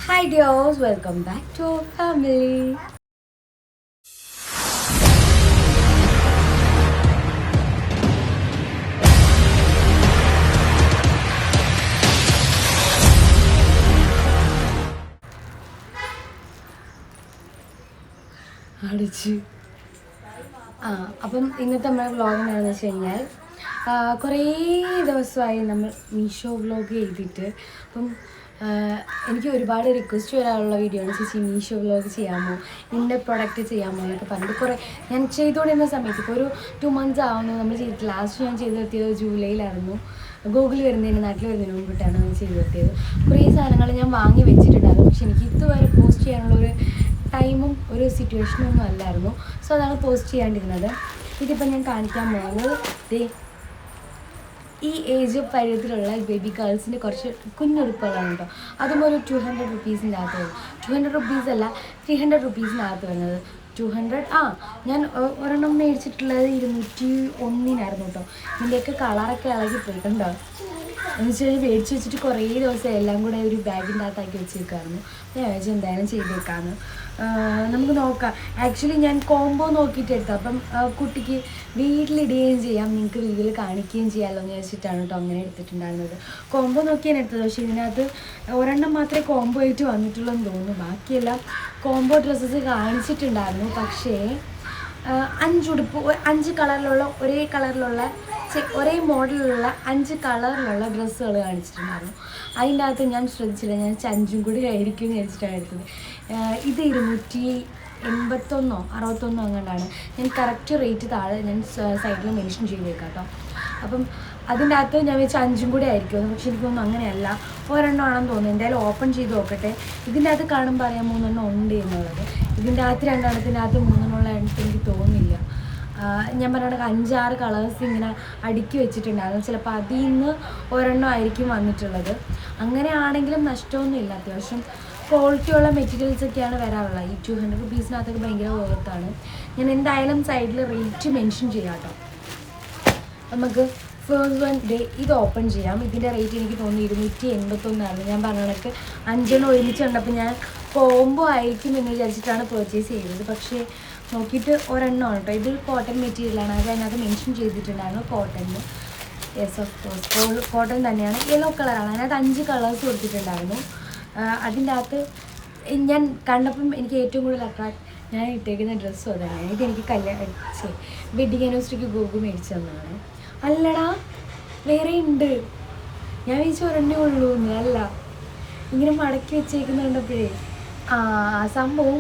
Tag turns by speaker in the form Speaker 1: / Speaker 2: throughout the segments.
Speaker 1: Hi dears, welcome back to our family. അപ്പം ഇന്നത്തെ നമ്മുടെ വ്ളോഗ് എന്താണെന്ന് വെച്ച് കഴിഞ്ഞാൽ കുറേ ദിവസമായി നമ്മൾ മീഷോ വ്ളോഗ് ചെയ്തിട്ട് അപ്പം എനിക്ക് ഒരുപാട് റിക്വസ്റ്റ് വരാനുള്ള വീഡിയോ ആണ്. ചേച്ചി മീഷോ വ്ളോഗ് ചെയ്യാമോ, ഇന്ന പ്രൊഡക്റ്റ് ചെയ്യാമോ എന്നൊക്കെ പറഞ്ഞിട്ട് കുറേ ഞാൻ ചെയ്തുകൊണ്ടിരുന്ന സമയത്ത് ഇപ്പോൾ ഒരു 2 months ആവുന്നു നമ്മൾ ചെയ്തിട്ട്. ലാസ്റ്റ് ഞാൻ ചെയ്ത് നിർത്തിയത് ജൂലൈയിലായിരുന്നു. ഗൂഗിൾ വരുന്നതിന് നാട്ടിൽ വരുന്നതിന് മുമ്പിട്ടാണ് നമ്മൾ ചെയ്ത് നിർത്തിയത്. കുറേ സാധനങ്ങൾ ഞാൻ വാങ്ങി വെച്ചിട്ടുണ്ടായിരുന്നു, പക്ഷെ എനിക്ക് ഇതുവരെ പോസ്റ്റ് ചെയ്യാനുള്ളൊരു ടൈമും ഒരു സിറ്റുവേഷനും ഒന്നും അല്ലായിരുന്നു. സോ അതാണ് പോസ്റ്റ് ചെയ്യാണ്ടിരുന്നത്. ഇതിപ്പോൾ ഞാൻ കാണിക്കാൻ പോകുന്നത് ഈ ഏജ് പരിധിയിലുള്ള ബേബി ഗേൾസിൻ്റെ കുറച്ച് കുഞ്ഞുടുപ്പുകളാണ് കേട്ടോ. അതും ഒരു 200 റുപ്പീസിൻ്റെ അകത്ത് വരും. 200 റുപ്പീസ് അല്ല, 300 റുപ്പീസിനകത്ത് വരുന്നത്. 200 ഞാൻ ഒരെണ്ണം മേടിച്ചിട്ടുള്ളത് 201 കേട്ടോ. ഇതിൻ്റെയൊക്കെ കളറൊക്കെ ഇളകി പോയിട്ടുണ്ടോ എന്ന് വെച്ച് കഴിഞ്ഞാൽ മേടിച്ച് വെച്ചിട്ട് കുറേ ദിവസം എല്ലാം കൂടെ ഒരു ബാഗിൻ്റെ അകത്താക്കി വെച്ചേക്കായിരുന്നു. ഞാൻ വിചാരിച്ചു എന്തായാലും ചെയ്തേക്കാമെന്ന്. നമുക്ക് നോക്കാം. ആക്ച്വലി ഞാൻ കോംബോ നോക്കിയിട്ട് എടുത്തത്. അപ്പം കുട്ടിക്ക് വീട്ടിലിടുകയും ചെയ്യാം, നിങ്ങൾക്ക് വീട്ടിൽ കാണിക്കുകയും ചെയ്യാമല്ലോ എന്ന് വെച്ചിട്ടാണ് കേട്ടോ അങ്ങനെ എടുത്തിട്ടുണ്ടായിരുന്നത്. കോംബോ നോക്കിയാണ് എടുത്തത്. പക്ഷേ ഇതിനകത്ത് ഒരെണ്ണം മാത്രമേ കോംബോ ആയിട്ട് വന്നിട്ടുള്ളൂ എന്ന് തോന്നുന്നു. ബാക്കിയെല്ലാം കോംബോ ഡ്രസ്സസ് കാണിച്ചിട്ടുണ്ടായിരുന്നു. പക്ഷേ 5 ഉടുപ്പ് 5 കളറിലുള്ള ഒരേ മോഡലിലുള്ള 5 കളറിലുള്ള ഡ്രസ്സുകൾ കാണിച്ചിട്ടുണ്ടായിരുന്നു. അതിൻ്റെ അകത്ത് ഞാൻ ശ്രദ്ധിച്ചില്ല, ഞാൻ 5 കൂടി ആയിരിക്കും എന്ന് വിചാരിച്ചിട്ടാണ് എടുത്തത്. ഇത് 281 61 അങ്ങോട്ടാണ്. ഞാൻ കറക്റ്റ് റേറ്റ് താഴെ ഞാൻ സൈഡിൽ മെൻഷൻ ചെയ്തേക്കാം കേട്ടോ. അപ്പം അതിൻ്റെ അകത്ത് ഞാൻ വെച്ച് 5 കൂടി ആയിരിക്കും, പക്ഷെ എനിക്കൊന്നും അങ്ങനെയല്ല, ഒരെണ്ണം ആണെന്ന് തോന്നുന്നു. എന്തായാലും ഓപ്പൺ ചെയ്ത് നോക്കട്ടെ. ഇതിൻ്റെ അകത്ത് കാണുമ്പോൾ അറിയാം 3 ഉണ്ട് എന്നുള്ളത്. ഇതിൻ്റെ അകത്ത് 2 അകത്ത് 3 എനിക്ക് തോന്നുന്നില്ല. ഞാൻ പറയുന്നത് 5-6 കളേഴ്സ് ഇങ്ങനെ അടുക്കി വെച്ചിട്ടുണ്ടായിരുന്നു. ചിലപ്പോൾ അതിൽ നിന്ന് ഒരെണ്ണം ആയിരിക്കും വന്നിട്ടുള്ളത്. അങ്ങനെയാണെങ്കിലും നഷ്ടമൊന്നുമില്ല. അത്യാവശ്യം ക്വാളിറ്റിയുള്ള മെറ്റീരിയൽസൊക്കെയാണ് വരാറുള്ളത്. ഈ 200 റുപ്പീസിനകത്തൊക്കെ ഭയങ്കര വർത്താണ്. ഞാൻ എന്തായാലും സൈഡിൽ റേറ്റ് മെൻഷൻ ചെയ്യാം കേട്ടോ. നമുക്ക് ഫസ്റ്റ് വൺ ഡേ ഇത് ഓപ്പൺ ചെയ്യാം. ഇതിൻ്റെ റേറ്റ് എനിക്ക് തോന്നി 281 ഞാൻ പറഞ്ഞ കണക്ക് 5 ഒരുമിച്ച് കണ്ടപ്പോൾ ഞാൻ കോംബോ ആയിരിക്കും എന്ന് വിചാരിച്ചിട്ടാണ് പർച്ചേസ് ചെയ്തത്. പക്ഷേ നോക്കിയിട്ട് ഒരെണ്ണമാണ് കേട്ടോ. ഇത് കോട്ടൺ മെറ്റീരിയലാണ്. അത് അതിനകത്ത് മെൻഷൻ ചെയ്തിട്ടുണ്ടായിരുന്നു കോട്ടണിൽ. യെസ്, ഓഫ് കോഴ്സ് കോട്ടൺ തന്നെയാണ്. യെല്ലോ കളറാണ്. അതിനകത്ത് 5 കളേഴ്സ് കൊടുത്തിട്ടുണ്ടായിരുന്നു. അതിൻ്റെ അകത്ത് ഞാൻ കണ്ടപ്പം എനിക്ക് ഏറ്റവും കൂടുതൽ ഞാൻ ഇട്ടേക്കുന്ന ഡ്രസ്സും അതാണ്. ഇതെനിക്ക് വെഡിങ് ആനിവേഴ്സറിക്ക് ഗൂഗിൾ മേടിച്ചു തന്നതാണ്. അല്ലടാ, വേറെ ഉണ്ട്. ഞാൻ വിചാരിച്ചു ഒരെണ്ണേ ഉള്ളൂ എന്ന്. അല്ല, ഇങ്ങനെ മടക്കി വെച്ചേക്കുന്ന കണ്ടപ്പോഴേ സംഭവം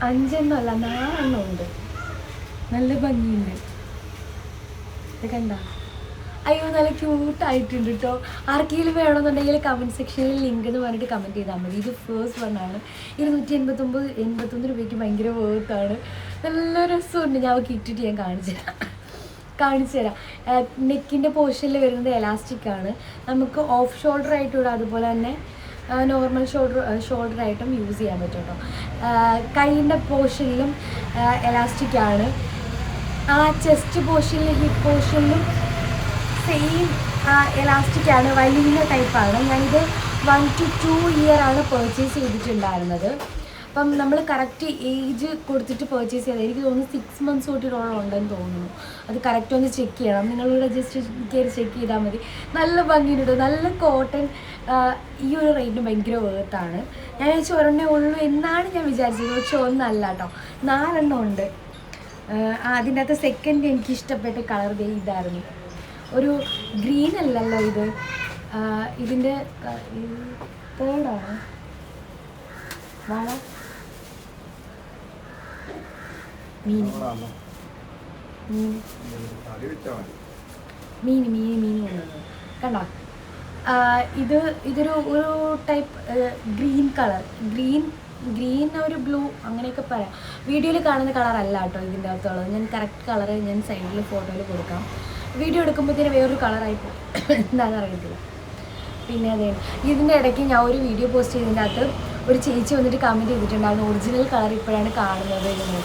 Speaker 1: 5 അല്ല 4 ഉണ്ട്. നല്ല ഭംഗിയുണ്ട്. ഇത് കണ്ട, അയ്യോ നല്ല ക്യൂട്ടായിട്ടുണ്ട് കേട്ടോ. ആർക്കെങ്കിലും വേണമെന്നുണ്ടെങ്കിൽ കമൻറ്റ് സെക്ഷനിൽ ലിങ്ക് എന്ന് പറഞ്ഞിട്ട് കമൻറ്റ് ചെയ്താൽ മതി. ഇത് ഫസ്റ്റ് വണ്ണാണ്. 289 രൂപയ്ക്ക് ഭയങ്കര വേർത്താണ്. നല്ല രസമുണ്ട്. ഞാൻ അവർക്ക് ഇട്ടിട്ട് ഞാൻ കാണിച്ചു തരാം. നെക്കിൻ്റെ പോർഷനിൽ വരുന്നത് എലാസ്റ്റിക്കാണ്. നമുക്ക് ഓഫ് ഷോൾഡർ ആയിട്ടും അതുപോലെ തന്നെ നോർമൽ ഷോൾഡറായിട്ടും യൂസ് ചെയ്യാൻ പറ്റും കേട്ടോ. കൈയിൻ്റെ പോർഷനിലും എലാസ്റ്റിക്കാണ്. ചെസ്റ്റ് പോർഷനിലും ഹിപ്പ് പോർഷനിലും സെയിം എലാസ്റ്റിക്കാണ്. വലിയ ടൈപ്പാണ്. ഞാനിത് 1 to 2 ഇയറാണ് പർച്ചേസ് ചെയ്തിട്ടുണ്ടായിരുന്നത്. അപ്പം നമ്മൾ കറക്റ്റ് ഏജ് കൊടുത്തിട്ട് പർച്ചേസ് ചെയ്തത്. എനിക്ക് തോന്നുന്നു 6 months തൊട്ടിട്ടുള്ള ഉണ്ടെന്ന് തോന്നുന്നു. അത് കറക്റ്റ് ഒന്ന് ചെക്ക് ചെയ്യണം. നിങ്ങളിവിടെ ജസ്റ്റ് കയറി ചെക്ക് ചെയ്താൽ മതി. നല്ല ഭംഗിയുണ്ട്. നല്ല കോട്ടൺ. ഈ ഒരു റേറ്റിന് ഭയങ്കര വേർത്താണ്. ഞാൻ വിചാരിച്ചു ഒരെണ്ണേ ഉള്ളൂ എന്നാണ് ഞാൻ വിചാരിച്ചത്. പക്ഷെ ഒന്നല്ല കേട്ടോ, 4 ഉണ്ട്. അതിൻ്റെ അകത്ത് സെക്കൻഡ് എനിക്ക് ഇഷ്ടപ്പെട്ട കളർ ഇതായിരുന്നു. ഒരു ഗ്രീൻ അല്ലല്ലോ ഇത്. ഇതിൻ്റെ തേർഡാണ്. മീൻ കണ്ടോ. ഇതൊരു ടൈപ്പ് ഗ്രീൻ കളർ. ഗ്രീൻ ഒരു ബ്ലൂ അങ്ങനെയൊക്കെ പറയാം. വീഡിയോയിൽ കാണുന്ന കളറല്ല കേട്ടോ ഇതിൻ്റെ അകത്തുള്ളത്. ഞാൻ കറക്റ്റ് കളറ് ഞാൻ സൈഡിൽ ഫോട്ടോയിൽ കൊടുക്കാം. വീഡിയോ എടുക്കുമ്പോഴത്തേന് വേറൊരു കളറായിപ്പോൾ എന്താണെന്ന് അറിയത്തില്ല. പിന്നെ അതെ, ഇതിൻ്റെ ഇടയ്ക്ക് ഞാൻ ഒരു വീഡിയോ പോസ്റ്റ് ചെയ്തതിൻ്റെ അകത്ത് ഒരു ചേച്ചി വന്നിട്ട് കമൻറ്റ് ചെയ്തിട്ടുണ്ടായിരുന്നു ഒറിജിനൽ കളർ ഇപ്പോഴാണ് കാണുന്നത് എന്ന്.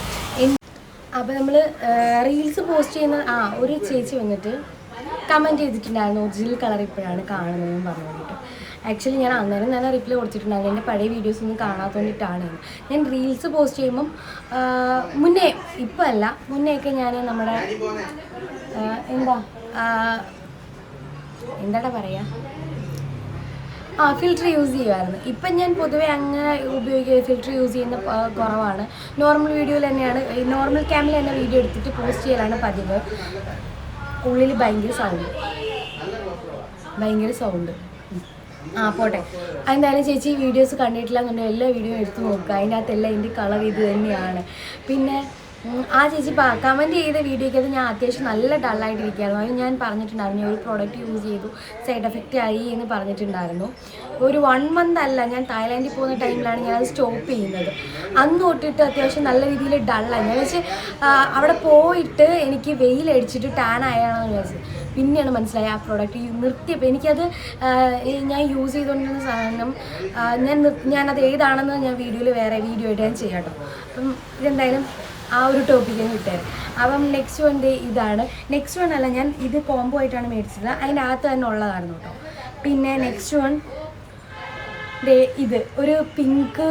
Speaker 1: അപ്പോൾ നമ്മൾ റീൽസ് പോസ്റ്റ് ചെയ്യുന്ന ഒരു ചേച്ചി വന്നിട്ട് കമൻറ്റ് ചെയ്തിട്ടുണ്ടായിരുന്നു ഒറിജിനൽ കളർ ഇപ്പോഴാണ് കാണുന്നതെന്ന് പറഞ്ഞു വേണ്ടിയിട്ട്. ആക്ച്വലി ഞാൻ അന്നേരം തന്നെ റിപ്ലൈ കൊടുത്തിട്ടുണ്ടായിരുന്നു, എൻ്റെ പഴയ വീഡിയോസ് ഒന്നും കാണാത്തോണ്ടിട്ടാണ്. ഞാൻ റീൽസ് പോസ്റ്റ് ചെയ്യുമ്പം മുന്നേ, ഇപ്പം അല്ല, മുന്നേയൊക്കെ ഞാൻ നമ്മുടെ എന്താ പറയുക, ഫിൽറ്റർ യൂസ് ചെയ്യുമായിരുന്നു. ഇപ്പം ഞാൻ പൊതുവേ അങ്ങനെ ഉപയോഗിക്കുക, ഫിൽറ്റർ യൂസ് ചെയ്യുന്ന കുറവാണ്. നോർമൽ വീഡിയോയിൽ തന്നെയാണ്, നോർമൽ ക്യാമിൽ തന്നെ വീഡിയോ എടുത്തിട്ട് പോസ്റ്റ് ചെയ്യലാണ് പതിവ്. ഉള്ളിൽ ഭയങ്കര സൗണ്ട്. പോട്ടെ. എന്തായാലും ചേച്ചി വീഡിയോസ് കണ്ടിട്ടില്ല എന്നുണ്ടെങ്കിൽ എല്ലാ വീഡിയോയും എടുത്ത് നോക്കുക. അതിൻ്റെ അകത്തെല്ലാം എൻ്റെ കളർ ഇത് തന്നെയാണ്. പിന്നെ ആ ചേച്ചി കമൻറ്റ് ചെയ്ത വീഡിയോയ്ക്കകത്ത് ഞാൻ അത്യാവശ്യം നല്ല ഡള്ളായിട്ടിരിക്കുകയായിരുന്നു. അത് ഞാൻ പറഞ്ഞിട്ടുണ്ടായിരുന്നു, ഒരു പ്രോഡക്റ്റ് യൂസ് ചെയ്തു, സൈഡ് എഫക്റ്റ് ആയി എന്ന് പറഞ്ഞിട്ടുണ്ടായിരുന്നു. ഒരു 1 month അല്ല, ഞാൻ തായ്ലാൻഡിൽ പോകുന്ന ടൈമിലാണ് ഞാനത് സ്റ്റോപ്പ് ചെയ്യുന്നത്. അന്ന് തൊട്ടിട്ട് അത്യാവശ്യം നല്ല രീതിയിൽ ഡള്ളായി. ഞാൻ വെച്ച് അവിടെ പോയിട്ട് എനിക്ക് വെയിലടിച്ചിട്ട് ടാൻ ആയാണെന്ന് വിചാരിച്ചു. പിന്നെയാണ് മനസ്സിലായി ആ പ്രോഡക്റ്റ് നിർത്തിയപ്പോൾ എനിക്കത് ഞാൻ യൂസ് ചെയ്തുകൊണ്ടിരുന്ന സാധനം ഞാനത് ഏതാണെന്ന് ഞാൻ വേറെ വീഡിയോ ആയിട്ട് ഞാൻ ചെയ്യാം കേട്ടോ. അപ്പം ഇതെന്തായാലും ആ ഒരു ടോപ്പിക്കിന് വിട്ടേരും. അപ്പം നെക്സ്റ്റ് വൺ ഇതാണ്. നെക്സ്റ്റ് വൺ അല്ല, ഞാൻ ഇത് കോംബോ ആയിട്ടാണ് മേടിച്ചത്, അതിനകത്ത് തന്നെ ഉള്ളതായിരുന്നു കേട്ടോ. പിന്നെ നെക്സ്റ്റ് വൺ ഇത് ഒരു പിങ്ക്,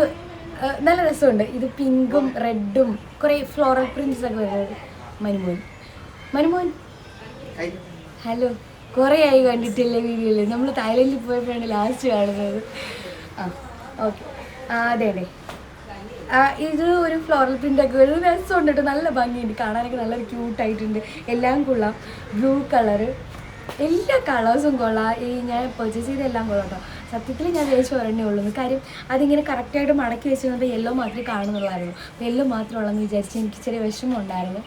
Speaker 1: നല്ല രസമുണ്ട്. ഇത് പിങ്കും റെഡും കുറേ ഫ്ലോറൽ പ്രിൻറ്റ്സ് ഒക്കെ വരുന്നത്. മനുമോൻ ഹലോ, കുറേ ആയി കണ്ടിട്ടില്ലേ വീഡിയോയിൽ. നമ്മൾ തായ്ലൻഡിൽ പോയപ്പോഴാണ് ലാസ്റ്റ് കാണുന്നത്. ഓക്കെ, അതെ. ഇത് ഒരു ഫ്ലോറൽ പ്രിൻ്റൊക്കെ ഒരു രസമുണ്ട് കേട്ടോ, നല്ല ഭംഗിയുണ്ട് കാണാനൊക്കെ, നല്ല ക്യൂട്ടായിട്ടുണ്ട്. എല്ലാം കൊള്ളാം. ബ്ലൂ കളറ്, എല്ലാ കളേഴ്സും കൊള്ളാം. ഞാൻ പർച്ചേസ് ചെയ്തെല്ലാം കൊള്ളാം കേട്ടോ. സത്യത്തിൽ ഞാൻ വിചാരിച്ചു ഒരെണ്ണേ ഉള്ളൂ. കാര്യം അതിങ്ങനെ കറക്റ്റായിട്ട് മടക്കി വെച്ചിരുന്നത് യെല്ലോ മാത്രമേ കാണുന്നുള്ളായിരുന്നു. യെല്ലോ മാത്രമുള്ളെന്ന് വിചാരിച്ച് എനിക്ക് ചെറിയ വിഷമം ഉണ്ടായിരുന്നു.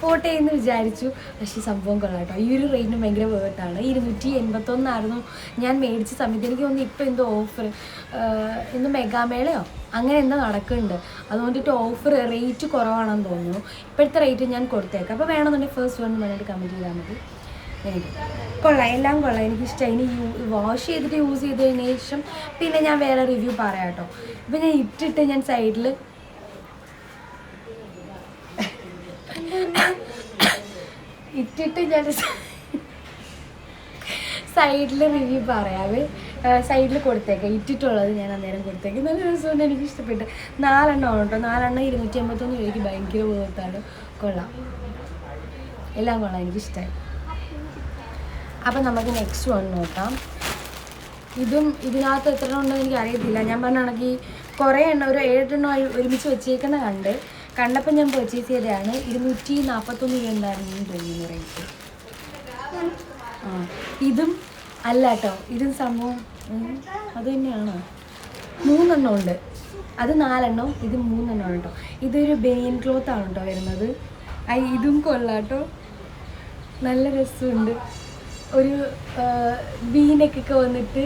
Speaker 1: പോട്ടെ എന്ന് വിചാരിച്ചു. പക്ഷേ സംഭവം കൊള്ളാം കേട്ടോ. ഈ ഒരു റേറ്റിന് ഭയങ്കര വേർത്താണ്. 281 ഞാൻ മേടിച്ച സമയത്ത്. എനിക്ക് തോന്നുന്നു ഇപ്പോൾ എന്തോ ഓഫർ, എന്തോ മെഗാമേളയോ അങ്ങനെ എന്തോ നടക്കുന്നുണ്ട്. അതുകൊണ്ടിട്ട് ഓഫർ റേറ്റ് കുറവാണെന്ന് തോന്നുന്നു. ഇപ്പോഴത്തെ റേറ്റ് ഞാൻ കൊടുത്തേക്കാം. അപ്പോൾ വേണമെന്നുണ്ടെങ്കിൽ ഫസ്റ്റ് വൺ പറഞ്ഞിട്ട് കമൻറ്റ് ചെയ്താൽ മതി. കൊള്ളാം, എല്ലാം കൊള്ളാം, എനിക്കിഷ്ടമായി. ഇനി വാഷ് ചെയ്തിട്ട് യൂസ് ചെയ്തതിന് ശേഷം പിന്നെ ഞാൻ വേറെ റിവ്യൂ പറയാം കേട്ടോ. ഇപ്പം ഞാൻ ഇട്ടിട്ട് ഞാൻ സൈഡിൽ റിവ്യൂ പറയാവേ. സൈഡിൽ കൊടുത്തേക്കാം, ഇട്ടിട്ടുള്ളത് ഞാൻ അന്നേരം കൊടുത്തേക്കാം. നല്ല രസമുണ്ട്, എനിക്ക് ഇഷ്ടപ്പെട്ടു. 4 എണ്ണമാണ് കേട്ടോ. 4 എണ്ണം 251 രൂപയ്ക്ക് ഭയങ്കര വേർത്താണ്. കൊള്ളാം, എല്ലാം കൊള്ളാം, എനിക്കിഷ്ടമായി. അപ്പം നമുക്ക് നെക്സ്റ്റ് വൺ നോക്കാം. ഇതിനകത്ത് എത്ര എണ്ണം ഉണ്ടെന്ന് എനിക്ക് അറിയത്തില്ല. ഞാൻ പറഞ്ഞ കണക്ക് കുറേ എണ്ണം, ഒരു 7 എണ്ണം ഒരുമിച്ച് വെച്ചേക്കുന്ന കണ്ടപ്പോൾ ഞാൻ പർച്ചേസ് ചെയ്തതാണ്. 241 രൂപ ഉണ്ടായിരുന്നു തോന്നുന്നു റേറ്റ്. ഇതും അല്ല കേട്ടോ, ഇതും സംഭവം അത് തന്നെയാണോ? 3 എണ്ണം ഉണ്ട്. അത് 4 എണ്ണം, ഇത് 3 എണ്ണമാണ് കേട്ടോ. ഇതൊരു ബനിയൻ ക്ലോത്ത് ആണ് കേട്ടോ വരുന്നത്. ഇതും കൊള്ളാട്ടോ, നല്ല രസമുണ്ട്. ഒരു വീനക്കൊക്കെ വന്നിട്ട്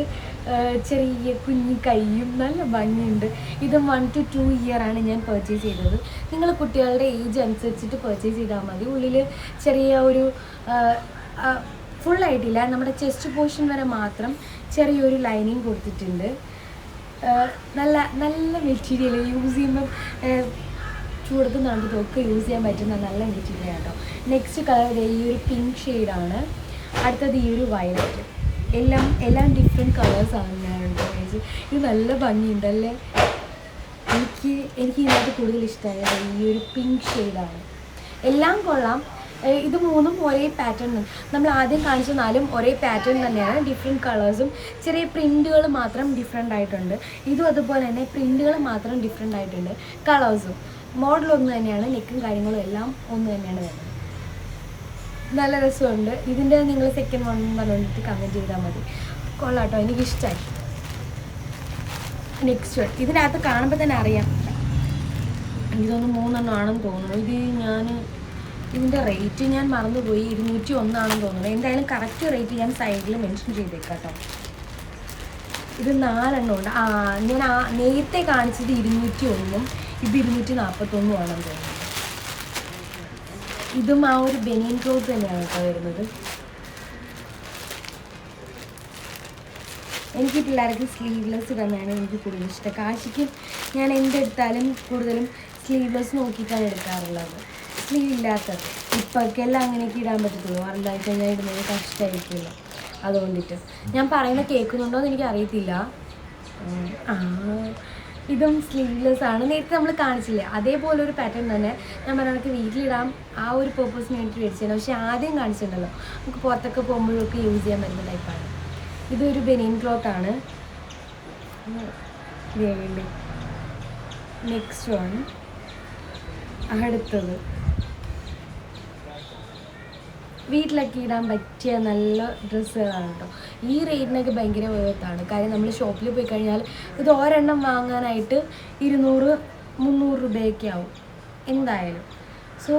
Speaker 1: ചെറിയ കുഞ്ഞി കൈയും, നല്ല ഭംഗിയുണ്ട്. ഇതും 1 to 2 year ആണ് ഞാൻ പർച്ചേസ് ചെയ്തത്. നിങ്ങൾ കുട്ടികളുടെ ഏജ് അനുസരിച്ചിട്ട് പർച്ചേസ് ചെയ്താൽ മതി. ഉള്ളിൽ ചെറിയ ഒരു ഫുള്ളായിട്ടില്ല, നമ്മുടെ ചെസ്റ്റ് പോർഷൻ വരെ മാത്രം ചെറിയൊരു ലൈനിങ് കൊടുത്തിട്ടുണ്ട്. നല്ല നല്ല മെറ്റീരിയൽ, യൂസ് ചെയ്യുമ്പം ചൂടത്ത് നടന്നതൊക്കെ യൂസ് ചെയ്യാൻ പറ്റുന്ന നല്ല മെറ്റീരിയൽ കേട്ടോ. നെക്സ്റ്റ് കളർ ഈ ഒരു പിങ്ക് ഷെയ്ഡാണ്. അടുത്തത് ഈ ഒരു വയലറ്റ്. എല്ലാം ഡിഫറെൻറ്റ് കളേഴ്സാണ് ഞാൻ ഉപയോഗിച്ചത്. ഇത് നല്ല ഭംഗിയുണ്ടല്ലേ. എനിക്ക് ഇതിനകത്ത് കൂടുതൽ ഇഷ്ടമായത് ഈ ഒരു പിങ്ക് ഷെയ്ഡാണ്. എല്ലാം കൊള്ളാം. ഇത് 3ഉം ഒരേ പാറ്റേൺ, നമ്മൾ ആദ്യം കാണിച്ച 4ഉം ഒരേ പാറ്റേൺ തന്നെയാണ്. ഡിഫറെൻറ്റ് കളേഴ്സും ചെറിയ പ്രിൻറ്റുകൾ മാത്രം ഡിഫറെൻ്റ് ആയിട്ടുണ്ട്. ഇതും അതുപോലെ തന്നെ പ്രിൻറ്റുകൾ മാത്രം ഡിഫറെൻ്റ് ആയിട്ടുണ്ട്. കളേഴ്സും മോഡലും ഒന്ന് തന്നെയാണ്, നെക്കും കാര്യങ്ങളും എല്ലാം ഒന്ന് തന്നെയാണ് വരുന്നത്. നല്ല രസമുണ്ട്. ഇതിൻ്റെ നിങ്ങൾ സെക്കൻഡ് വൺ പറഞ്ഞിട്ട് കമൻറ്റ് ചെയ്താൽ മതി. കൊള്ളാട്ടോ, എനിക്കിഷ്ടമായി. നെക്സ്റ്റ് വൺ ഇതിനകത്ത് കാണുമ്പോൾ തന്നെ അറിയാം. ഇതൊന്ന് 3 എണ്ണം ആണെന്ന് തോന്നുന്നു. ഇതിൻ്റെ റേറ്റ് ഞാൻ മറന്നുപോയി. 201 ആണെന്ന് തോന്നുന്നു. എന്തായാലും കറക്റ്റ് റേറ്റ് ഞാൻ സൈഡിൽ മെൻഷൻ ചെയ്തേക്കാം കേട്ടോ. ഇത് 4 എണ്ണം ഉണ്ട്. ഞാൻ നേരത്തെ കാണിച്ചത് 201ഉം ഇത് 241 ആണെന്ന് തോന്നുന്നു. ഇതും ആ ഒരു ബനിയൻ ക്ലോത്ത് തന്നെയാണ് കേട്ടോ വരുന്നത്. എനിക്ക് പിള്ളേർക്ക് സ്ലീവ്ലെസ് ഇടുന്നതാണ് എനിക്ക് കൂടുതൽ ഇഷ്ടം. കാശിക്ക് ഞാൻ എന്തെടുത്താലും കൂടുതലും സ്ലീവ്ലെസ് നോക്കിയിട്ടാണ് എടുക്കാറുള്ളത്. സ്ലീവ് ഇല്ലാത്തത് ഇപ്പോഴൊക്കെല്ലാം അങ്ങനെയൊക്കെ ഇടാൻ പറ്റത്തുള്ളൂ. വലുതായി കഴിഞ്ഞാൽ ഇടുന്നത് കഷ്ടമായിരിക്കുമല്ലോ. അതുകൊണ്ടിട്ട് ഞാൻ പറയുന്ന കേൾക്കുന്നുണ്ടോ എന്ന് എനിക്ക് അറിയത്തില്ല. ഇതും സ്ലീവ്ലെസ് ആണ്. നേരത്തെ നമ്മൾ കാണിച്ചില്ലേ അതേപോലെ ഒരു പാറ്റേൺ തന്നെ ഞാൻ പറഞ്ഞ കണക്ക് വീട്ടിലിടാം ആ ഒരു പേർപ്പസിന് വേണ്ടി മേടിച്ചത്. പക്ഷേ ആദ്യം കാണിച്ചിട്ടുണ്ടല്ലോ നമുക്ക് പുറത്തൊക്കെ പോകുമ്പോഴൊക്കെ യൂസ് ചെയ്യാൻ പറ്റുന്ന ടൈപ്പാണ്. ഇതൊരു ബനിയൻ ക്ലോത്താണ്. നെക്സ്റ്റ് വൺ അടുത്തത് വീട്ടിലൊക്കെ ഇടാൻ പറ്റിയ നല്ല ഡ്രസ്സുകളാണ് കേട്ടോ. ഈ റേറ്റിനൊക്കെ ഭയങ്കര വേർത്താണ്. കാര്യം നമ്മൾ ഷോപ്പിൽ പോയി കഴിഞ്ഞാൽ ഇത് ഒരെണ്ണം വാങ്ങാനായിട്ട് 200-300 രൂപയൊക്കെ ആവും എന്തായാലും. സോ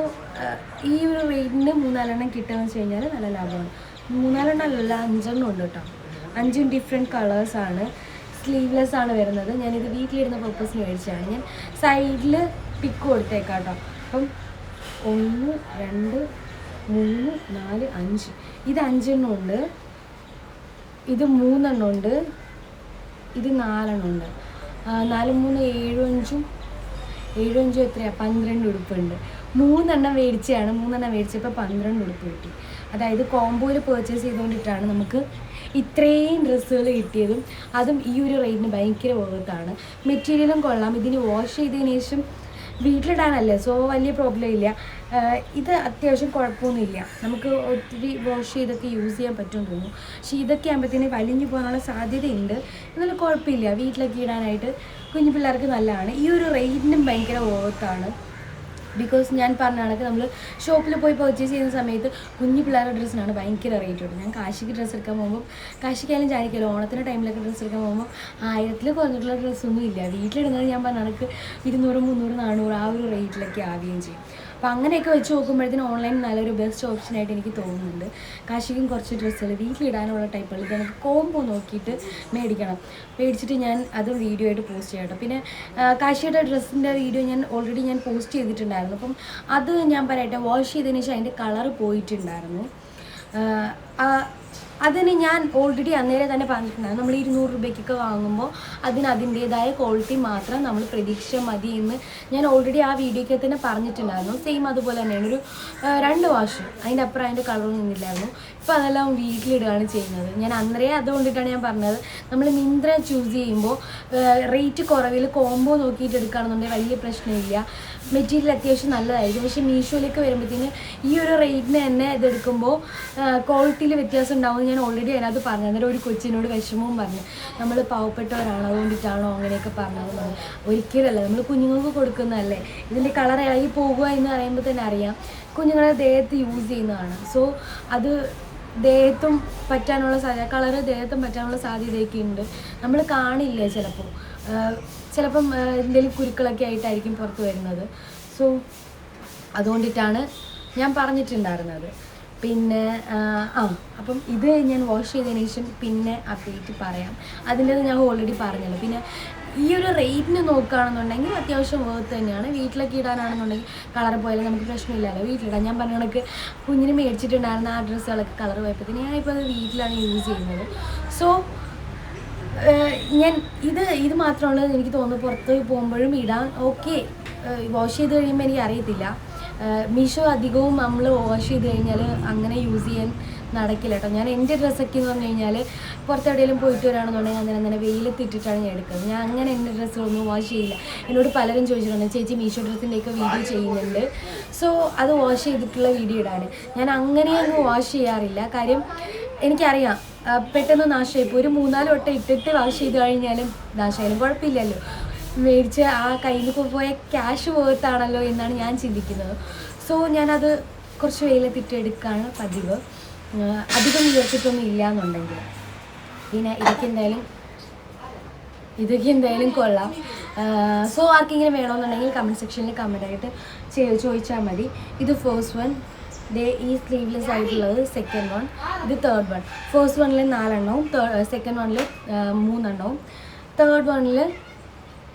Speaker 1: ഈ ഒരു റേറ്റിന് 3-4 കിട്ടുകയെന്ന് വെച്ച് കഴിഞ്ഞാൽ നല്ല ലാഭമാണ്. 3-4 അല്ല 5 ഉണ്ട് കേട്ടോ. 5 ഡിഫറെൻറ്റ് കളേഴ്സാണ്. സ്ലീവ്ലെസ് ആണ് വരുന്നത്. ഞാനിത് വീട്ടിലിടുന്ന പർപ്പസിന് മേടിച്ചതാണ്. ഞാൻ സൈഡിൽ പിക്ക് കൊടുത്തേക്കാം കേട്ടോ. അപ്പം 1 2 3 4 5 ഇത് 5 ഉണ്ട്, ഇത് 3 ഉണ്ട്, ഇത് 4 ഉണ്ട്. 4 3 7 5 എത്രയാണ് 12 ഉടുപ്പുണ്ട്. 3 മേടിച്ചതാണ്. 3 മേടിച്ചപ്പോൾ 12 ഉടുപ്പ് കിട്ടി. അതായത് കോംബോയിൽ പർച്ചേസ് ചെയ്തുകൊണ്ടിട്ടാണ് നമുക്ക് ഇത്രയും ഡ്രസ്സുകൾ കിട്ടിയതും. അതും ഈ ഒരു റേറ്റിന് ഭയങ്കര വേർത്താണ്. മെറ്റീരിയലും കൊള്ളാം. ഇതിന് വാഷ് ചെയ്തതിന് ശേഷം വീട്ടിലിടാനല്ലേ, സോ വലിയ പ്രോബ്ലം ഇല്ല. ഇത് അത്യാവശ്യം കുഴപ്പമൊന്നുമില്ല. നമുക്ക് ഒത്തിരി വാഷ് ചെയ്തൊക്കെ യൂസ് ചെയ്യാൻ പറ്റുമെന്ന് തോന്നുന്നു. പക്ഷേ ഇതൊക്കെ ആകുമ്പോഴത്തേന് വലിഞ്ഞു പോകാനുള്ള സാധ്യതയുണ്ട്. എന്നാലും കുഴപ്പമില്ല, വീട്ടിലൊക്കെ ഇടാനായിട്ട് കുഞ്ഞു പിള്ളേർക്ക് നല്ലതാണ്. ഈ ഒരു റേറ്റിനും ഭയങ്കര വർത്താണ്. ബിക്കോസ് ഞാൻ പറഞ്ഞ കണക്ക് നമ്മൾ ഷോപ്പിൽ പോയി പർച്ചേസ് ചെയ്യുന്ന സമയത്ത് കുഞ്ഞു പിള്ളേരുടെ ഡ്രസ്സിനാണ് ഭയങ്കര റേറ്റ് ഉണ്ട്. ഞാൻ കാശിക്ക് ഡ്രസ്സ് എടുക്കാൻ പോകുമ്പോൾ, കാശിക്കായാലും ജാനിക്കായാലും ഓണത്തിൻ്റെ ടൈമിലൊക്കെ ഡ്രസ്സ് എടുക്കാൻ പോകുമ്പോൾ 1000 കുറഞ്ഞിട്ടുള്ള ഡ്രസ്സൊന്നും ഇല്ല. വീട്ടിലിടുന്നത് ഞാൻ പറഞ്ഞ കണക്ക് 200 300 400 ആ ഒരു റേറ്റിലൊക്കെ ആവുകയും ചെയ്യും. അപ്പോൾ അങ്ങനെയൊക്കെ വെച്ച് നോക്കുമ്പോഴത്തേന് ഓൺലൈൻ നല്ലൊരു ബെസ്റ്റ് ഓപ്ഷനായിട്ട് എനിക്ക് തോന്നുന്നുണ്ട്. കാശിക്കും കുറച്ച് ഡ്രസ്സുകൾ വീട്ടിലിടാനുള്ള ടൈപ്പുകൾ ഇത് നമുക്ക് കോംബോ നോക്കിയിട്ട് മേടിച്ചിട്ട് ഞാൻ അത് വീഡിയോ ആയിട്ട് പോസ്റ്റ് ചെയ്യാം കേട്ടോ. പിന്നെ കാശിയുടെ ഡ്രസ്സിൻ്റെ വീഡിയോ ഞാൻ ഓൾറെഡി പോസ്റ്റ് ചെയ്തിട്ടുണ്ടായിരുന്നു. അപ്പം അത് ഞാൻ പറയട്ടെ, വാഷ് ചെയ്തതിന് ശേഷം അതിൻ്റെ കളറ് പോയിട്ടുണ്ടായിരുന്നു. അതിന് ഞാൻ ഓൾറെഡി അന്നേരം തന്നെ പറഞ്ഞിട്ടുണ്ടായിരുന്നു, നമ്മൾ 200 രൂപയ്ക്കൊക്കെ വാങ്ങുമ്പോൾ അതിൻ്റേതായ ക്വാളിറ്റി മാത്രം നമ്മൾ പ്രതീക്ഷ മതി എന്ന് ഞാൻ ഓൾറെഡി ആ വീഡിയോയ്ക്ക് തന്നെ പറഞ്ഞിട്ടുണ്ടായിരുന്നു. സെയിം അതുപോലെ തന്നെയാണ്. ഒരു 2 വാഷ് അതിൻ്റെ അപ്പുറം അതിൻ്റെ കളറൊന്നും നിന്നില്ലായിരുന്നു. ഇപ്പോൾ അതെല്ലാം വീട്ടിലിടുകയാണ് ചെയ്യുന്നത്. ഞാൻ അന്നേരം അതുകൊണ്ടിട്ടാണ് ഞാൻ പറഞ്ഞത്, നമ്മൾ മിന്ത്ര ചൂസ് ചെയ്യുമ്പോൾ റേറ്റ് കുറവിൽ കോംബോ നോക്കിയിട്ട് എടുക്കുകയാണെന്നുണ്ടെങ്കിൽ വലിയ പ്രശ്നമില്ല. മെറ്റീരിയൽ അത്യാവശ്യം നല്ലതായിരിക്കും. പക്ഷേ മീഷോയിലേക്ക് വരുമ്പോഴത്തേന് ഈ ഒരു റേറ്റിന് തന്നെ ഇതെടുക്കുമ്പോൾ ക്വാളിറ്റിയിൽ വ്യത്യാസം ഉണ്ടാവും. ഞാൻ ഓൾറെഡി അതിനകത്ത് പറഞ്ഞു. അന്നേരം ഒരു കൊച്ചിനോട് വിഷമവും പറഞ്ഞു, നമ്മൾ പാവപ്പെട്ടവരാണ് അതുകൊണ്ടിട്ടാണോ അങ്ങനെയൊക്കെ പറഞ്ഞത്. ഒരിക്കലല്ല, നമ്മൾ കുഞ്ഞുങ്ങൾക്ക് കൊടുക്കുന്നതല്ലേ. ഇതിൻ്റെ കളർ ഇളകി പോകുക എന്ന് പറയുമ്പോൾ തന്നെ അറിയാം, കുഞ്ഞുങ്ങളെ ദേഹത്ത് യൂസ് ചെയ്യുന്നതാണ്. സോ അത് ദേഹത്തും പറ്റാനുള്ള സാധ്യത, കളറ് ദേഹത്തും പറ്റാനുള്ള സാധ്യതയൊക്കെ ഉണ്ട്. നമ്മൾ കാണില്ല ചിലപ്പം എന്തെങ്കിലും കുരുക്കളൊക്കെ ആയിട്ടായിരിക്കും പുറത്ത് വരുന്നത്. സോ അതുകൊണ്ടിട്ടാണ് ഞാൻ പറഞ്ഞിട്ടുണ്ടായിരുന്നത്. പിന്നെ അപ്പം ഇത് ഞാൻ വാഷ് ചെയ്തതിന് ശേഷം പിന്നെ അപ്ഡേറ്റ് പറയാം. അതിൻ്റെത് ഞാൻ ഓൾറെഡി പറഞ്ഞല്ലോ. പിന്നെ ഈ ഒരു റേറ്റിന് നോക്കുകയാണെന്നുണ്ടെങ്കിൽ അത്യാവശ്യം വേർത്ത് തന്നെയാണ്. വീട്ടിലൊക്കെ ഇടാനാണെന്നുണ്ടെങ്കിൽ കളർ പോയാലും നമുക്ക് പ്രശ്നമില്ലല്ലോ, വീട്ടിലിടാം. ഞാൻ പറഞ്ഞ കണക്ക് കുഞ്ഞിന് മേടിച്ചിട്ടുണ്ടായിരുന്ന ആ ഡ്രസ്സുകളൊക്കെ കളർ പോയപ്പോഴത്തേന് ഞാനിപ്പോൾ അത് വീട്ടിലാണ് യൂസ് ചെയ്യുന്നത്. സോ ഞാൻ ഇത് മാത്രമാണ് എനിക്ക് തോന്നുന്നു പുറത്ത് പോകുമ്പോഴും ഇടാൻ ഓക്കെ. വാഷ് ചെയ്ത് കഴിയുമ്പോൾ എനിക്ക് അറിയത്തില്ല. മീഷോ അധികവും നമ്മൾ വാഷ് ചെയ്ത് കഴിഞ്ഞാൽ അങ്ങനെ യൂസ് ചെയ്യാൻ നടക്കില്ല കേട്ടോ. ഞാൻ എൻ്റെ ഡ്രസ്സൊക്കെ എന്ന് പറഞ്ഞു കഴിഞ്ഞാൽ പുറത്തെവിടെയെങ്കിലും പോയിട്ട് വരാണെന്നുണ്ടെങ്കിൽ അങ്ങനെ വെയിലത്തിട്ടിട്ടാണ് ഞാൻ എടുക്കുന്നത്. ഞാൻ അങ്ങനെ എൻ്റെ ഡ്രസ്സുകളൊന്നും വാഷ് ചെയ്യില്ല. എന്നോട് പലരും ചോദിച്ചിട്ടുണ്ട്, ചേച്ചി മീഷോ ഡ്രസ്സിൻ്റെയൊക്കെ വീഡിയോ ചെയ്യുന്നുണ്ട്, സോ അത് വാഷ് ചെയ്തിട്ടുള്ള വീഡിയോ ഇടാൻ. ഞാൻ അങ്ങനെയൊന്നും വാഷ് ചെയ്യാറില്ല. കാര്യം എനിക്കറിയാം പെട്ടെന്ന് നാശമായി. ഇപ്പോൾ ഒരു 3-4 വട്ടം ഇട്ടിട്ട് വാഷ് ചെയ്ത് കഴിഞ്ഞാലും നാശമായാലും കുഴപ്പമില്ലല്ലോ. മേടിച്ച് ആ കയ്യിൽ പോയ ക്യാഷ് വേർത്താണല്ലോ എന്നാണ് ഞാൻ ചിന്തിക്കുന്നത്. സോ ഞാനത് കുറച്ച് വെയിലത്തിട്ട് എടുക്കുകയാണ് പതിവ്. അധികം വിചാരിച്ചിട്ടൊന്നും ഇല്ല എന്നുണ്ടെങ്കിൽ. പിന്നെ ഇതൊക്കെ എന്തായാലും കൊള്ളാം. സോ ആർക്കെങ്കിലും വേണമെന്നുണ്ടെങ്കിൽ കമൻറ്റ് സെക്ഷനിൽ കമൻറ്റായിട്ട് ചോദിച്ചാൽ മതി. ഇത് ഫസ്റ്റ് വൺ, ഈ സ്ലീവ്ലെസ് ആയിട്ടുള്ളത് സെക്കൻഡ് വൺ, ഇത് തേർഡ് വൺ. ഫസ്റ്റ് വണ്ണിൽ 4 എണ്ണവും, സെക്കൻഡ് വണ്ണിൽ 3 എണ്ണവും, തേർഡ് വണ്ണിൽ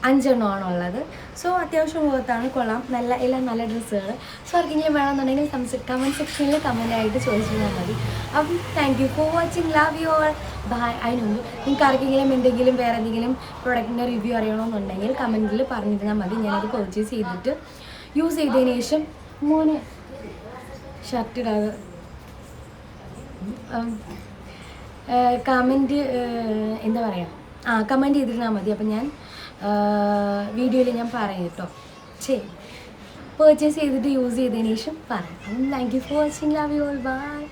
Speaker 1: 5 എണ്ണമാണുള്ളത്. സോ അത്യാവശ്യം വേർത്താണ്, കൊള്ളാം. എല്ലാം നല്ല ഡ്രസ്സുകൾ. സോ ആർക്കെങ്കിലും വേണമെന്നുണ്ടെങ്കിൽ കമൻറ്റ് സെക്ഷനിൽ കമൻറ്റായിട്ട് ചോദിച്ചാൽ മതി. അപ്പം thank you for watching. Love you all. Bye. അതിനുണ്ട് നിങ്ങൾക്ക് ആർക്കെങ്കിലും എന്തെങ്കിലും വേറെ എന്തെങ്കിലും പ്രൊഡക്റ്റിൻ്റെ റിവ്യൂ അറിയണമെന്നുണ്ടെങ്കിൽ കമൻറ്റിൽ പറഞ്ഞിരുന്നാൽ മതി. ഞാനത് പർച്ചേസ് ചെയ്തിട്ട് യൂസ് ചെയ്തതിന് ശേഷം ഷർട്ട് ഇടാതെ കമൻറ്റ് എന്താ പറയുക കമൻറ്റ് ചെയ്തിരുന്നാൽ മതി. അപ്പം ഞാൻ വീഡിയോയിൽ ഞാൻ പറയാം കേട്ടോ. ശരി, പർച്ചേസ് ചെയ്തിട്ട് യൂസ് ചെയ്തതിന് ശേഷം പറയാം. Thank you for watching. Love you all. By.